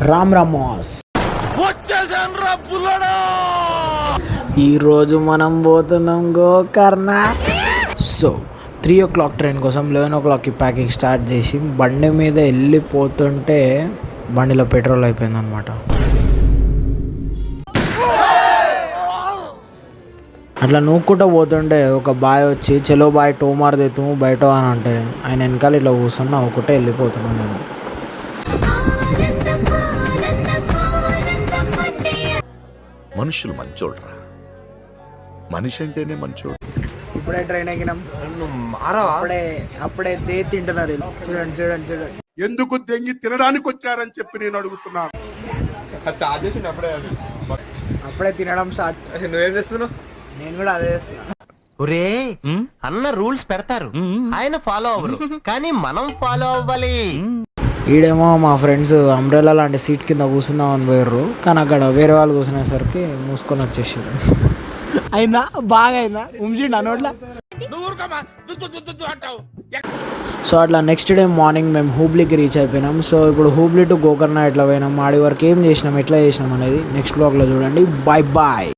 Ram Ramos ఈరోజు మనం పోతున్నాం గోకర్ణ. సో 3 o'clock ట్రైన్ కోసం 11 o'clockకి ప్యాకింగ్ స్టార్ట్ చేసి బండి మీద వెళ్ళిపోతుంటే బండిలో పెట్రోల్ అయిపోయిందనమాట. అట్లా నూక్కుంటూ పోతుంటే ఒక బాయ్ వచ్చి చలో బాయ్ టో మార్ దేతూ బయట అని అంటే ఆయన వెనకాల ఇట్లా కూర్చొని నవ్వుకుంటే వెళ్ళిపోతున్నాను నేను. మనుషులు మంచోళ్ళరా, మనిషి అంటేనే మంచోడు. ఇప్పుడే ట్రైన్ ఎక్కినాం, అప్పుడే దే తింటున్నారు. చూడండి చూడండి చూడండి. ఎందుకు దెంగి తినడానికి వచ్చారని చెప్పి నేను అడుగుతున్నాను. అప్పుడే తినడం స్టార్ట్. నువ్వేం చేస్తున్నావు? నేను కూడా అదే చేస్తున్నా. ఒరే అన్న రూల్స్ పెడతారు, ఆయన ఫాలో అవ్వరు, కానీ మనం ఫాలో అవ్వాలి. ఈడేమో మా ఫ్రెండ్స్ అంబ్రెల్లా లాంటి సీట్ కింద కూర్చుందాం అని పోయారు, కానీ అక్కడ వేరే వాళ్ళు కూర్చునేసరికి మూసుకొని వచ్చేసారు. అయిందా? బాగా అయిందా? ఉంచిండు అనోట్లా. సో అట్లా నెక్స్ట్ డే మార్నింగ్ మేము హూబ్లీకి రీచ్ అయిపోయినాం. సో ఇప్పుడు హూబ్లీ టు గోకర్ణ ఎట్లా పోయినాం, ఆడి వరకు ఏం చేసినాం, ఎట్లా చేసినాం అనేది నెక్స్ట్ బ్లాగ్లో చూడండి. Bye bye.